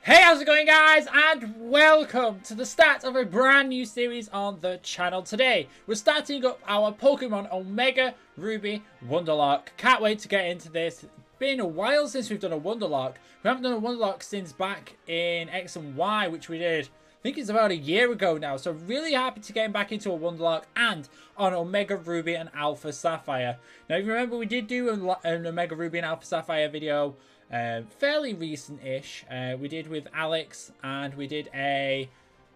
Hey, how's it going, guys? And welcome to the start of a brand new series on the channel. Today, we're starting up our Pokemon Omega Ruby Wonderlocke. Can't wait to get into this. It's been a while since we've done a Wonderlocke. We haven't done a Wonderlocke since back in X and Y, which we did, I think it's about a year ago now. So really happy to get back into a Wonderlocke and on Omega Ruby and Alpha Sapphire. Now, if you remember, we did do an Omega Ruby and Alpha Sapphire video fairly recent-ish. We did with Alex, and we did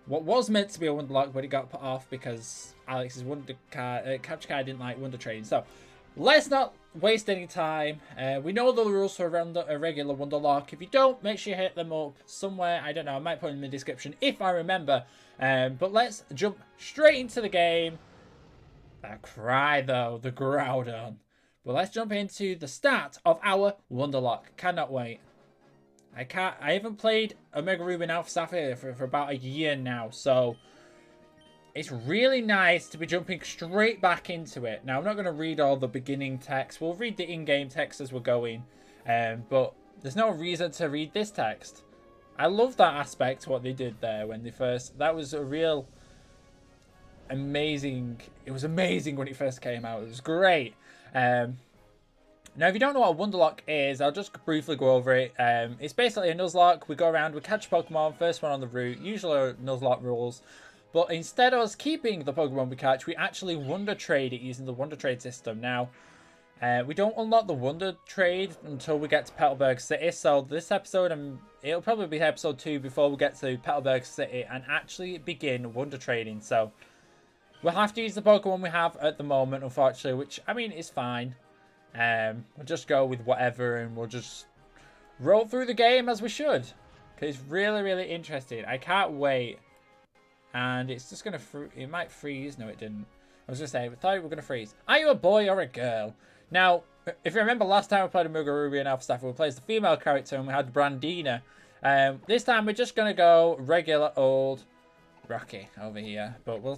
what was meant to be a Wonderlocke, but it got put off because Alex's capture card didn't like Wonder Trading. So let's not waste any time. We know the rules for a regular Wonderlocke. If you don't, make sure you hit them up somewhere. I don't know, I might put them in the description if I remember. But let's jump straight into the game. That cry though, the Groudon. But let's jump into the start of our Wonderlocke. Cannot wait. I haven't played Omega Ruby and Alpha Sapphire for about a year now, so it's really nice to be jumping straight back into it. Now, I'm not going to read all the beginning text. We'll read the in-game text as we're going, but there's no reason to read this text. I love that aspect, what they did there when they first... That was a real amazing... It was amazing when it first came out. It was great. Now, if you don't know what a Wonderlocke is, I'll just briefly go over it. It's basically a Nuzlocke. We go around, we catch Pokemon, first one on the route, usually Nuzlocke rules. But instead of us keeping the Pokemon we catch, we actually Wonder Trade it using the Wonder Trade system. Now, we don't unlock the Wonder Trade until we get to Petalburg City. So this episode, it'll probably be episode 2 before we get to Petalburg City and actually begin Wonder Trading. So we'll have to use the Pokemon we have at the moment, unfortunately, which, I mean, is fine. We'll just go with whatever, and we'll just roll through the game as we should. Because it's really, really interesting. I can't wait. And it's just going to... It might freeze. No, it didn't. I was going to say, I thought it was going to freeze. Are you a boy or a girl? Now, if you remember last time we played Omega Ruby and Alpha Sapphire, we played the female character, and we had Brandina. This time, we're just going to go regular old... Rocky over here, but we'll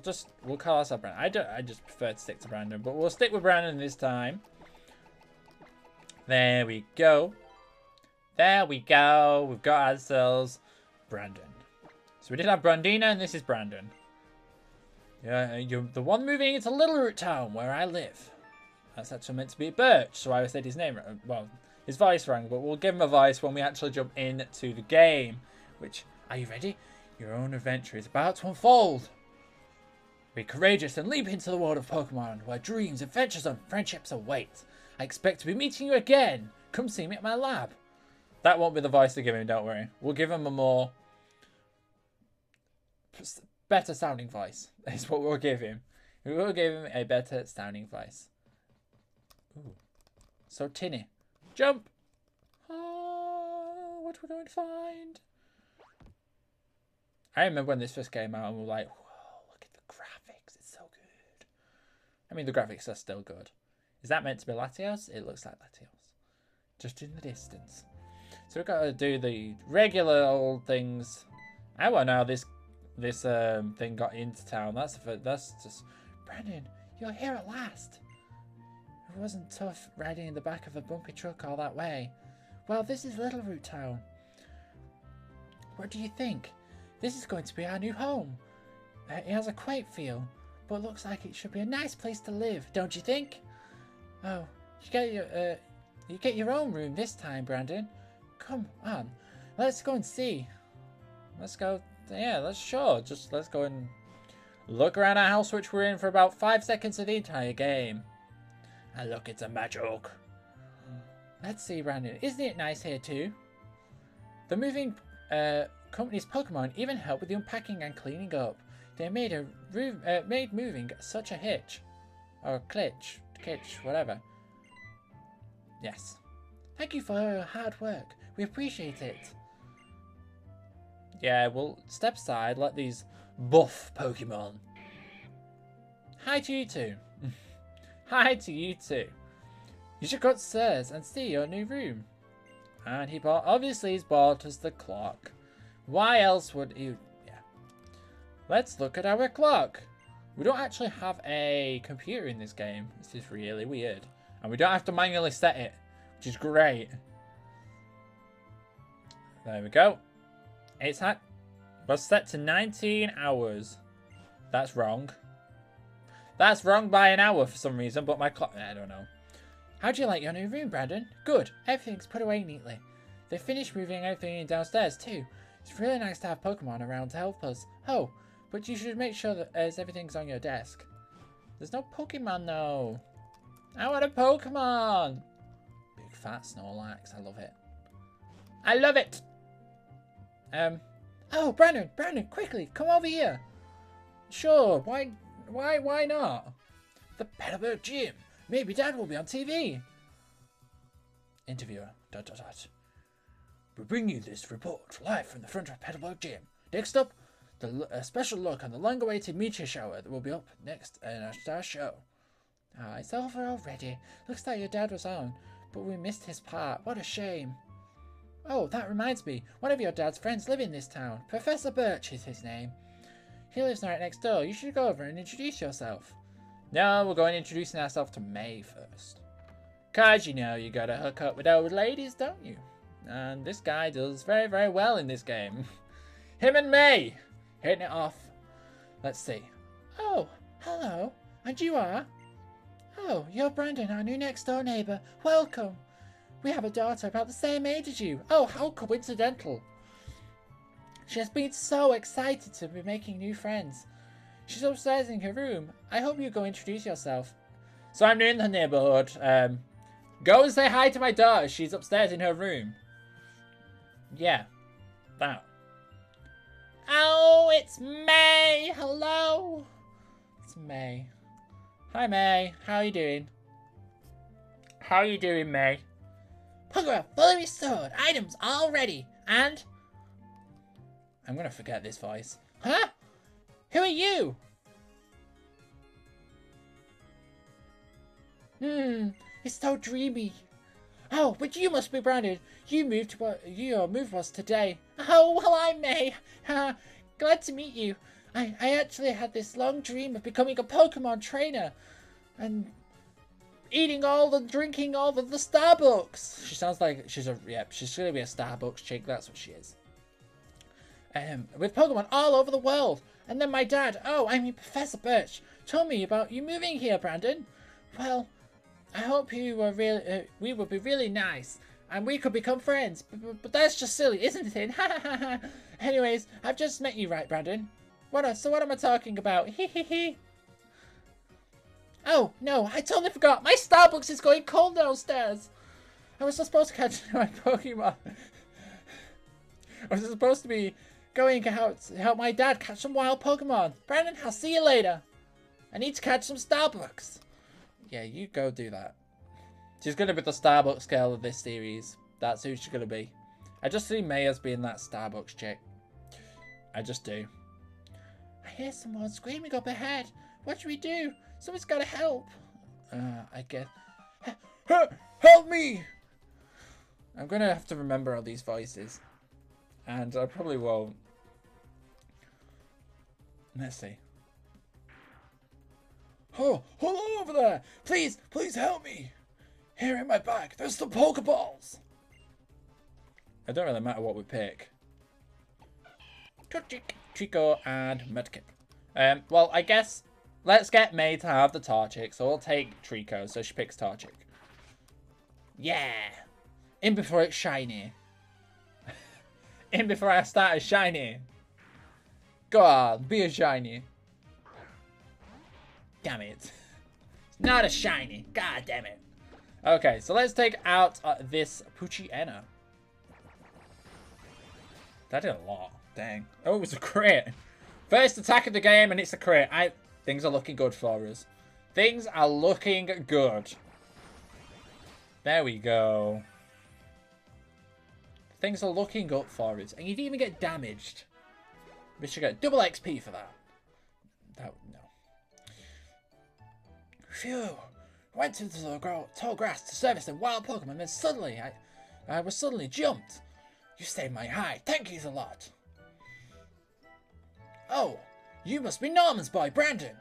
call ourselves Brandon. I just prefer to stick to Brandon, but we'll stick with Brandon this time. There we go. There we go. We've got ourselves Brandon. So we did have Brandina, and this is Brandon. Yeah, you're the one moving into Littleroot town where I live. That's actually meant to be Birch, so I said his name, well, his voice rang, but we'll give him a voice when we actually jump into the game. Which, are you ready? Your own adventure is about to unfold. Be courageous and leap into the world of Pokemon, where dreams, adventures, and friendships await. I expect to be meeting you again. Come see me at my lab. That won't be the voice to give him, don't worry. We'll give him a more... better sounding voice. Is what we'll give him. We will give him a better sounding voice. Ooh. So tinny. Jump! Oh, what we're going to find? I remember when this first came out and we were like, whoa, look at the graphics. It's so good. I mean, the graphics are still good. Is that meant to be Latios? It looks like Latios. Just in the distance. So we've got to do the regular old things. I want to know how this thing got into town. That's just... Brandon, you're here at last. It wasn't tough riding in the back of a bumpy truck all that way. Well, this is Littleroot town. What do you think? This is going to be our new home. It has a quaint feel, but looks like it should be a nice place to live, don't you think? Oh, you get your own room this time, Brandon. Come on, let's go and see. Let's go. Yeah, let's go and look around our house, which we're in for about 5 seconds of the entire game. And look, it's a magic. Let's see, Brandon. Isn't it nice here too? The moving company's Pokemon even help with the unpacking and cleaning up. They made moving such a hitch. Or kitch, whatever. Yes. Thank you for your hard work. We appreciate it. Yeah, we'll step aside, let these buff Pokemon. Hi to you too. Hi to you too. You should go upstairs and see your new room. And obviously he's bought us the clock. Why else would you... Yeah. Let's look at our clock. We don't actually have a computer in this game. This is really weird. And we don't have to manually set it, which is great. There we go. was set to 19 hours. That's wrong. That's wrong by an hour for some reason, but my clock... I don't know. How do you like your new room, Brandon? Good. Everything's put away neatly. They finished moving everything downstairs, too. It's really nice to have Pokemon around to help us. Oh, but you should make sure that everything's on your desk. There's no Pokemon, though. I want a Pokemon! Big fat Snorlax. I love it. I love it! Oh, Brandon, quickly, come over here. Sure, why not? The Petalburg Gym. Maybe Dad will be on TV. Interviewer. ... We bring you this report live from the front of Petalburg Gym. Next up, a special look on the long-awaited meteor shower that will be up next in our show. Ah, it's over already. Looks like your dad was on, but we missed his part. What a shame. Oh, that reminds me. One of your dad's friends live in this town. Professor Birch is his name. He lives right next door. You should go over and introduce yourself. No, we're going introducing ourselves to May first. 'Cause you know you gotta hook up with old ladies, don't you? And this guy does very, very well in this game. Him and May! Hitting it off. Let's see. Oh, hello. And you are? Oh, you're Brandon, our new next door neighbour. Welcome. We have a daughter about the same age as you. Oh, how coincidental. She has been so excited to be making new friends. She's upstairs in her room. I hope you go introduce yourself. So I'm new in the neighbourhood. Go and say hi to my daughter. She's upstairs in her room. Yeah. That. Oh, it's May. Hello. It's May. Hi, May. How are you doing? How are you doing, May? Pokemon fully restored. Items all ready. And... I'm going to forget this voice. Huh? Who are you? It's so dreamy. Oh, but you must be Brandon. Your move was today. Oh, well, I'm May. Glad to meet you. I actually had this long dream of becoming a Pokemon trainer. And drinking all the Starbucks. She sounds like she's going to be a Starbucks chick. That's what she is. With Pokemon all over the world. And then my dad, Professor Birch, told me about you moving here, Brandon. Well, I hope you were we would be really nice, and we could become friends. But that's just silly, isn't it? Anyways, I've just met you, right, Brandon? So what am I talking about? Hee. Oh, no, I totally forgot. My Starbucks is going cold downstairs. I was supposed to catch my Pokemon. I was supposed to be going out to help my dad catch some wild Pokemon. Brandon, I'll see you later. I need to catch some Starbucks. Yeah, you go do that. She's going to be the Starbucks girl of this series. That's who she's going to be. I just see May as being that Starbucks chick. I just do. I hear someone screaming up ahead. What should we do? Someone's got to help. I guess. Help me! I'm going to have to remember all these voices. And I probably won't. Let's see. Oh, hello over there! Please help me! Here in my bag, there's the Pokeballs! It don't really matter what we pick. Trico and Mudkip. Well, I guess let's get May to have the Torchic, so we'll take Trico, so she picks Torchic. Yeah! In before it's shiny. In before I start a shiny. Go on, be a shiny. Damn it. It's not a shiny. God damn it. Okay, so let's take out this Poochyena. That did a lot. Dang. Oh, it was a crit. First attack of the game and it's a crit. Things are looking good for us. Things are looking good. There we go. Things are looking up for us. And you didn't even get damaged. We should get double XP for that. No. Phew. I went into the tall grass to service a wild Pokemon, and then suddenly, I was suddenly jumped. You saved my hide. Thank you a lot. Oh, you must be Norman's boy, Brandon.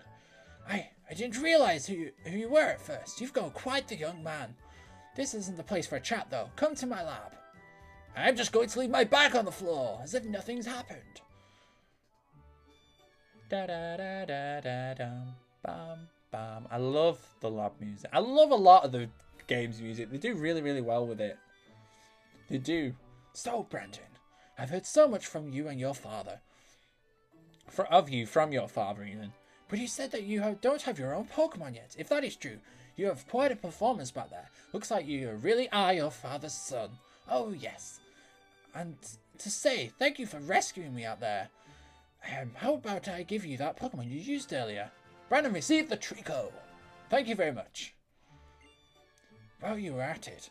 I didn't realize who you were at first. You've grown quite the young man. This isn't the place for a chat, though. Come to my lab. I'm just going to leave my bag on the floor, as if nothing's happened. Da da da da da dum, bam bam. I love the lab music. I love a lot of the game's music. They do really, really well with it. They do. So, Brandon, I've heard so much from you and your father. From your father even. But you said that you don't have your own Pokemon yet. If that is true, you have quite a performance back there. Looks like you really are your father's son. Oh, yes. And to say, thank you for rescuing me out there. How about I give you that Pokemon you used earlier? Brandon received the Trico. Thank you very much. While you were at it,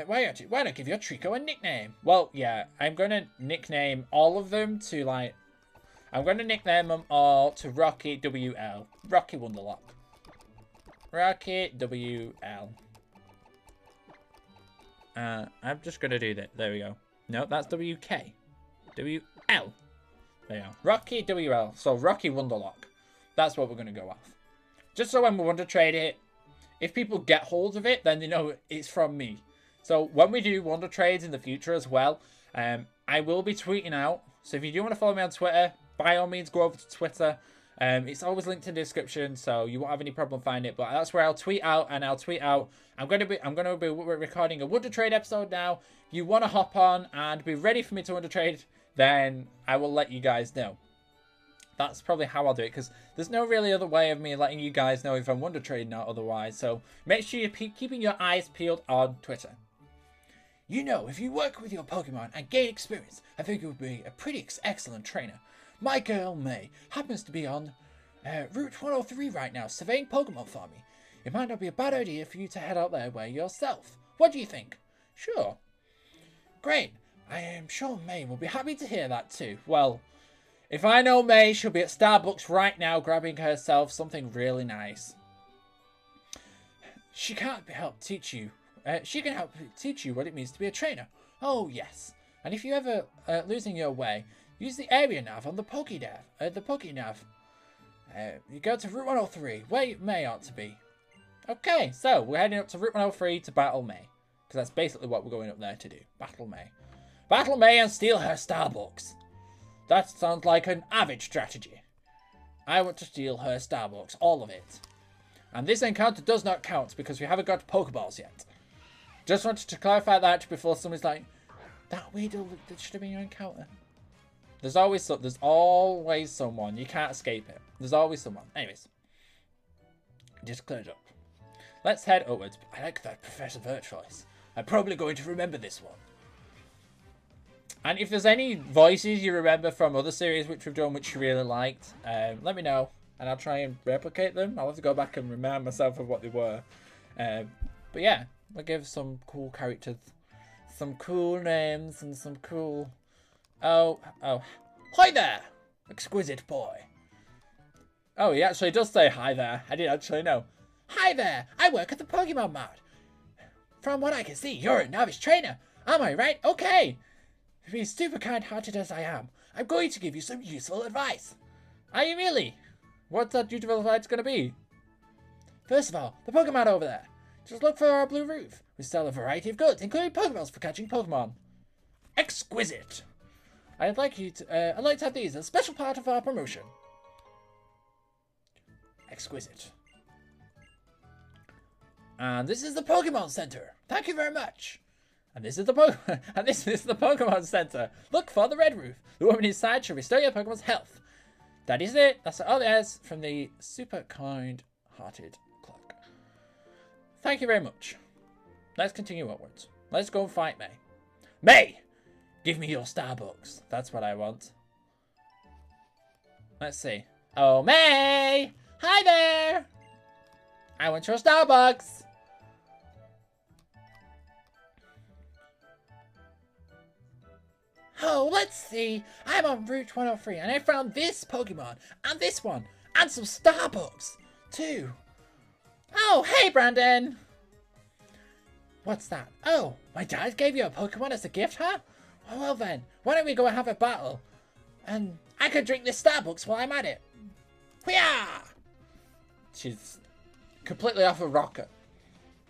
why not give your Trico a nickname? Well, yeah, I'm going to nickname all of them to, like, I'm going to nickname them all to Rocky WL. Rocky Wonderlocke. Rocky WL. I'm just going to do that. There we go. No, that's WK. WL. There you go. Rocky WL. So, Rocky Wonderlocke. That's what we're going to go off. Just so when we want to trade it, if people get hold of it, then they know it's from me. So, when we do Wonder Trades in the future as well, I will be tweeting out. So, if you do want to follow me on Twitter, by all means, go over to Twitter. It's always linked in the description, so you won't have any problem finding it. But that's where I'll tweet out, and I'll tweet out. I'm going to be recording a Wonder Trade episode now. If you want to hop on and be ready for me to Wonder Trade, then I will let you guys know. That's probably how I'll do it, because there's no really other way of me letting you guys know if I'm Wonder Trading or otherwise. So make sure you're keeping your eyes peeled on Twitter. You know, if you work with your Pokemon and gain experience, I think you would be a pretty excellent trainer. My girl May happens to be on Route 103 right now, surveying Pokemon for me. It might not be a bad idea for you to head out there way yourself. What do you think? Sure. Great. I am sure May will be happy to hear that too. Well, if I know May, she'll be at Starbucks right now grabbing herself something really nice. She can help teach you what it means to be a trainer. Oh, yes. And if you're ever losing your way, use the area nav on the Pokedex. You go to Route 103, where May ought to be. Okay, so we're heading up to Route 103 to battle May. Because that's basically what we're going up there to do. Battle May. Battle May and steal her Starbucks. That sounds like an avid strategy. I want to steal her Starbucks, all of it. And this encounter does not count because we haven't got Pokeballs yet. Just wanted to clarify that before somebody's like, that should have been your encounter. There's always someone. You can't escape it. There's always someone. Anyways. Just cleared up. Let's head upwards. I like that Professor Birch voice. I'm probably going to remember this one. And if there's any voices you remember from other series which we've done which you really liked, let me know. And I'll try and replicate them. I'll have to go back and remind myself of what they were. But yeah, I'll give some cool characters, some cool names, and some cool... Oh. Hi there, exquisite boy. Oh, he actually does say hi there. I didn't actually know. Hi there, I work at the Pokemon Mart. From what I can see, you're a novice trainer. Am I right? Okay. To be super kind-hearted as I am, I'm going to give you some useful advice. Are you really? What's that useful advice going to be? First of all, the Pokemon over there. Just look for our blue roof. We sell a variety of goods, including Pokeballs for catching Pokemon. Exquisite. I'd like to have these as a special part of our promotion. Exquisite. And this is the Pokemon Center. Thank you very much. And this is the Pokemon Center. Look for the red roof. The woman inside should restore your Pokemon's health. That is it. That's all it is from the super kind-hearted clerk. Thank you very much. Let's continue onwards. Let's go and fight May. May! Give me your Starbucks. That's what I want. Let's see. Oh, May! Hi there! I want your Starbucks! Oh, let's see. I'm on Route 103 and I found this Pokemon and this one and some Starbucks too. Oh, hey Brandon. What's that? Oh, my dad gave you a Pokemon as a gift, huh? Oh, well then, why don't we go and have a battle? And I could drink this Starbucks while I'm at it. Hoo-yah! She's completely off a rocker.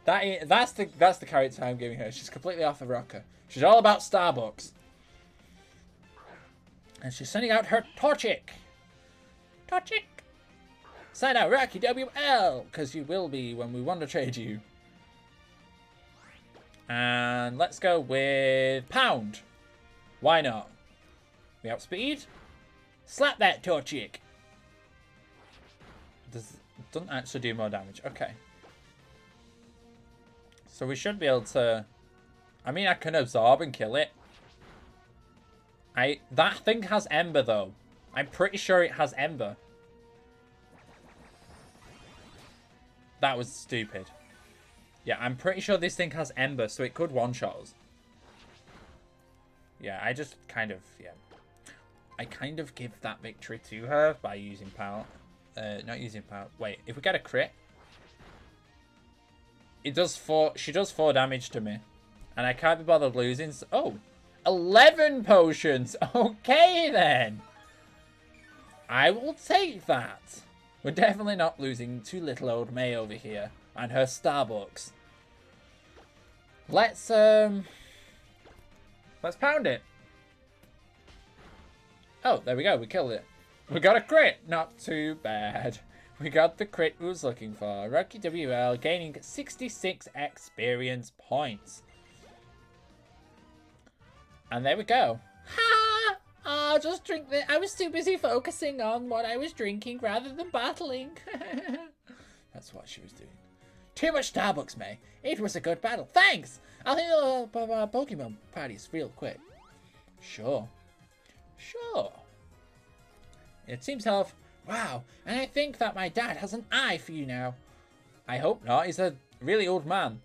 That's the character I'm giving her. She's completely off the rocker. She's all about Starbucks. And she's sending out her Torchic. Torchic. Sign out Rocky WL, because you will be when we want to trade you. And let's go with Pound. Why not? We outspeed. Slap that Torchic. Doesn't actually do more damage. Okay. So we should be able to... I mean, I can absorb and kill it. That thing has Ember, though. I'm pretty sure it has Ember. That was stupid. Yeah, I'm pretty sure this thing has Ember, so it could one-shot us. Yeah, I just kind of... Yeah. I kind of give that victory to her by using power. Not using power. Wait, if we get a crit... It does 4... She does 4 damage to me. And I can't be bothered losing... Oh! 11 potions! Okay, then! I will take that. We're definitely not losing to little old May over here. And her Starbucks. Let's pound it. Oh, there we go. We killed it. We got a crit. Not too bad. We got the crit we was looking for. Rocky WL gaining 66 experience points. And there we go. Ha! Ah, just drink this. I was too busy focusing on what I was drinking rather than battling. That's what she was doing. Too much Starbucks, May. It was a good battle. Thanks! I'll handle our Pokemon parties real quick. Sure. Sure. It seems health. Wow, and I think that my dad has an eye for you now. I hope not. He's a really old man.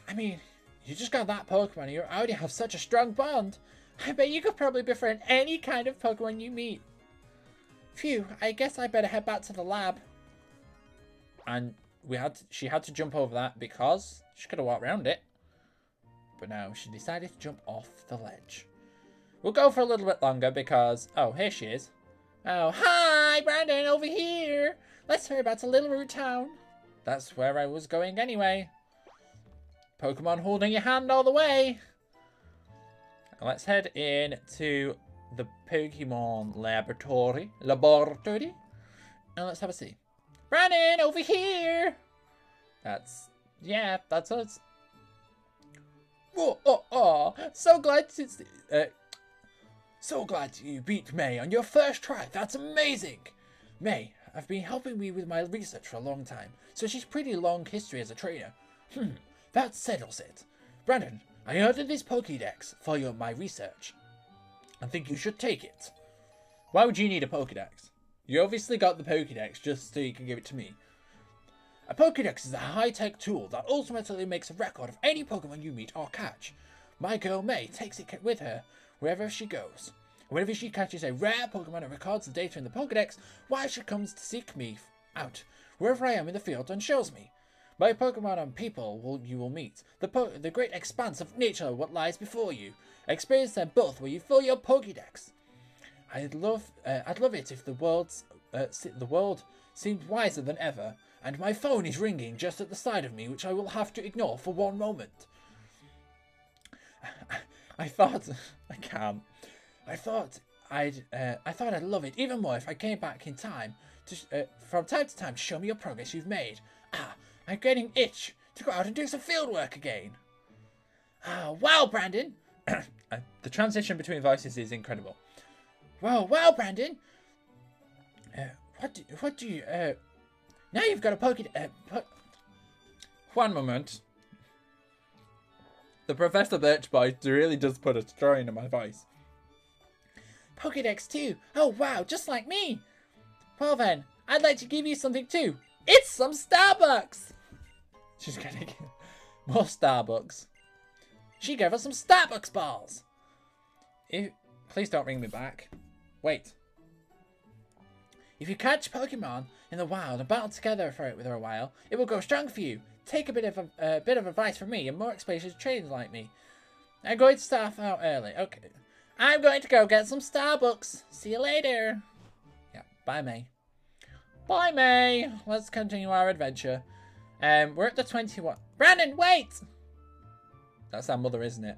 I mean, you just got that Pokemon and you already have such a strong bond. I bet you could probably befriend any kind of Pokemon you meet. Phew, I guess I better head back to the lab. And she had to jump over that because she could have walked around it. But no, she decided to jump off the ledge. We'll go for a little bit longer because... Oh, here she is. Oh, hi, Brandon, over here. Let's hurry back to Littleroot Town. That's where I was going anyway. Pokemon holding your hand all the way. Let's head in to the Pokemon laboratory. And let's have a see. Brandon, over here. That's us. Oh, so glad to... So glad you beat May on your first try. That's amazing. May, I've been helping me with my research for a long time, so she's pretty long history as a trainer. That settles it. Brandon, I ordered this Pokédex for my research. I think you should take it. Why would you need a Pokédex? You obviously got the Pokédex just so you can give it to me. A Pokédex is a high-tech tool that ultimately makes a record of any Pokemon you meet or catch. My girl May takes it with her wherever she goes. Whenever she catches a rare Pokemon and records the data in the Pokedex, why she comes to seek me out, wherever I am in the field, and shows me. By Pokemon and people you will meet, the great expanse of nature what lies before you. Experience them both where you fill your Pokedex. I'd love it if the world seemed wiser than ever, and my phone is ringing just at the side of me, which I will have to ignore for one moment. I thought I'd love it even more if I came back in time from time to time to show me your progress you've made. I'm getting itch to go out and do some field work again. Wow, Brandon. The transition between voices is incredible. Wow, Brandon. What do you now you've got a Pokédex. One moment. The Professor Birch voice really does put a strain in my voice. Pokédex too. Oh wow, just like me. Well then, I'd like to give you something too. It's some Starbucks. She's gonna get more Starbucks. She gave us some Starbucks balls. Please don't ring me back. Wait. If you catch Pokemon in the wild and battle together with her a while, it will go strong for you. Take a bit of advice from me and more experienced trainers like me. I'm going to start out early. Okay. I'm going to go get some Starbucks. See you later. Yeah. Bye, May. Bye, May. Let's continue our adventure. We're at the 21. Brandon, wait! That's our mother, isn't it?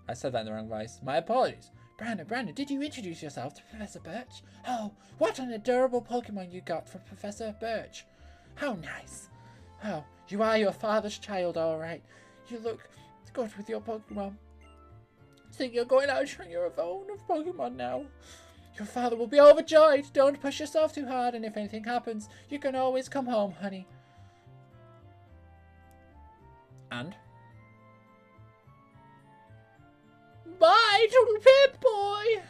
I said that in the wrong voice. My apologies. Brandon, did you introduce yourself to Professor Birch? Oh, what an adorable Pokemon you got from Professor Birch. How nice. Oh, you are your father's child, all right. You look good with your Pokemon. So you're going out on your own of Pokemon now. Your father will be overjoyed. Don't push yourself too hard, and if anything happens, you can always come home, honey. And? Bye, little pip boy.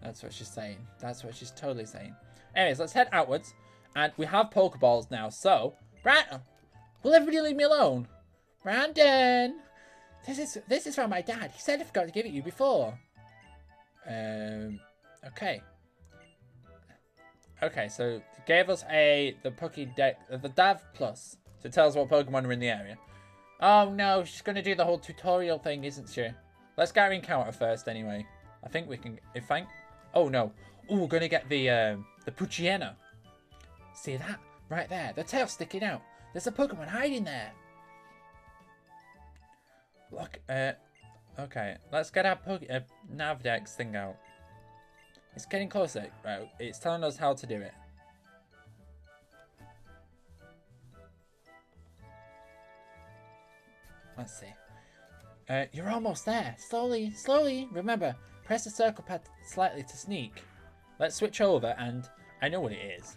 That's what she's saying. That's what she's totally saying. Anyways, let's head outwards. And we have Pokeballs now, so... Brandon! Will everybody leave me alone? Brandon! This is from my dad. He said I forgot to give it you before. Okay. Okay, so it gave us the Pokedex, the Dupes Clause, to tell us what Pokemon are in the area. Oh no, she's gonna do the whole tutorial thing, isn't she? Let's get our encounter first, anyway. I think we can. Oh no. Oh, we're gonna get the Poochyena. See that? Right there. The tail sticking out. There's a Pokemon hiding there. Look. Okay. Let's get our Navdex thing out. It's getting closer. Right. It's telling us how to do it. Let's see. You're almost there. Slowly, slowly. Remember, press the circle pad slightly to sneak. Let's switch over, and I know what it is.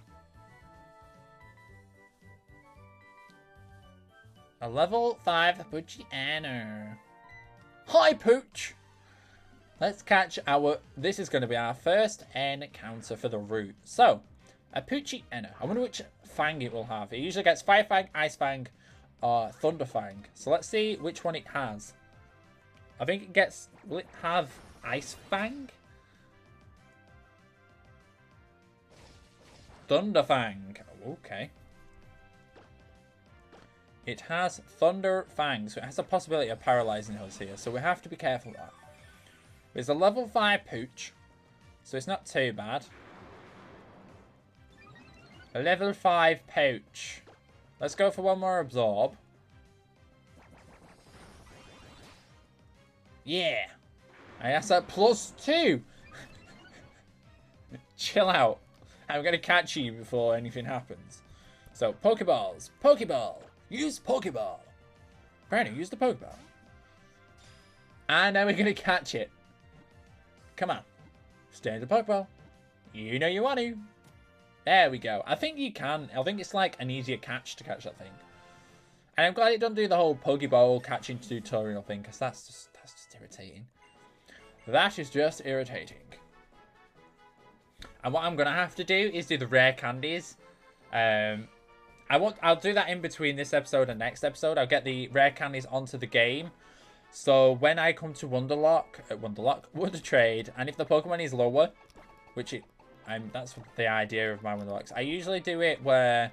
A level 5 Poochyena. Hi, Pooch! Let's catch our... This is going to be our first encounter for the route. So, a Poochyena. I wonder which fang it will have. It usually gets Fire Fang, Ice Fang, or Thunder Fang. So let's see which one it has. I think it gets... Will it have Ice Fang? Thunder Fang. Okay. It has Thunder Fang, so it has a possibility of paralyzing us here. So we have to be careful of that. It's a level 5 Pooch, so it's not too bad. A level 5 Pooch. Let's go for one more Absorb. Yeah. And that's at +2. Chill out. I'm going to catch you before anything happens. So, Pokeballs. Pokeball. Use Pokeball. Brandon, use the Pokeball. And now we're going to catch it. Come on. Stay in the Pokeball. You know you want to. There we go. I think you can. I think it's like an easier catch to catch that thing. And I'm glad it doesn't do the whole Pokeball catching tutorial thing, because that's just irritating. That is just irritating. And what I'm going to have to do is do the rare candies. I'll do that in between this episode and next episode. I'll get the rare candies onto the game. So when I come to Wonder Trade, and if the Pokemon is lower, which that's the idea of my Wonderlocks. I usually do it where,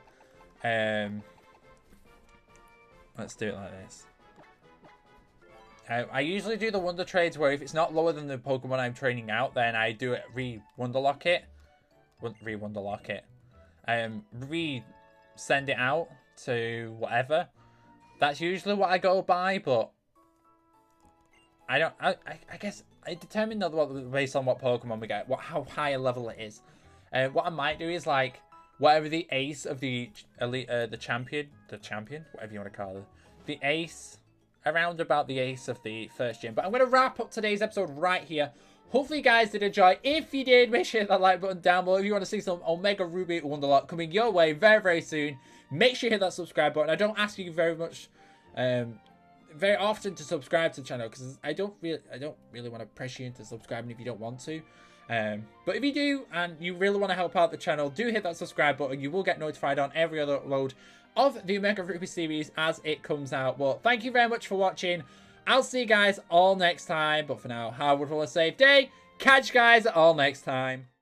let's do it like this. I usually do the Wonder Trades where if it's not lower than the Pokemon I'm training out, then I do it re-Wonderlock it. Re-send it out to whatever. That's usually what I go by, but I guess I determine that based on what Pokemon we get, how high a level it is. What I might do is like whatever the ace of the elite, the champion, whatever you want to call it, the ace, around about the ace of the first gym. But I'm going to wrap up today's episode right here. Hopefully you guys did enjoy. If you did, make sure you hit that like button down below. If you want to see some Omega Ruby Wonderlocke coming your way very, very soon, make sure you hit that subscribe button. I don't ask you very much, very often to subscribe to the channel because I don't really want to pressure you into subscribing if you don't want to. But if you do and you really want to help out the channel, do hit that subscribe button. You will get notified on every other upload of the Omega Ruby series as it comes out. Well, thank you very much for watching. I'll see you guys all next time. But for now, have a wonderful and safe day. Catch you guys all next time.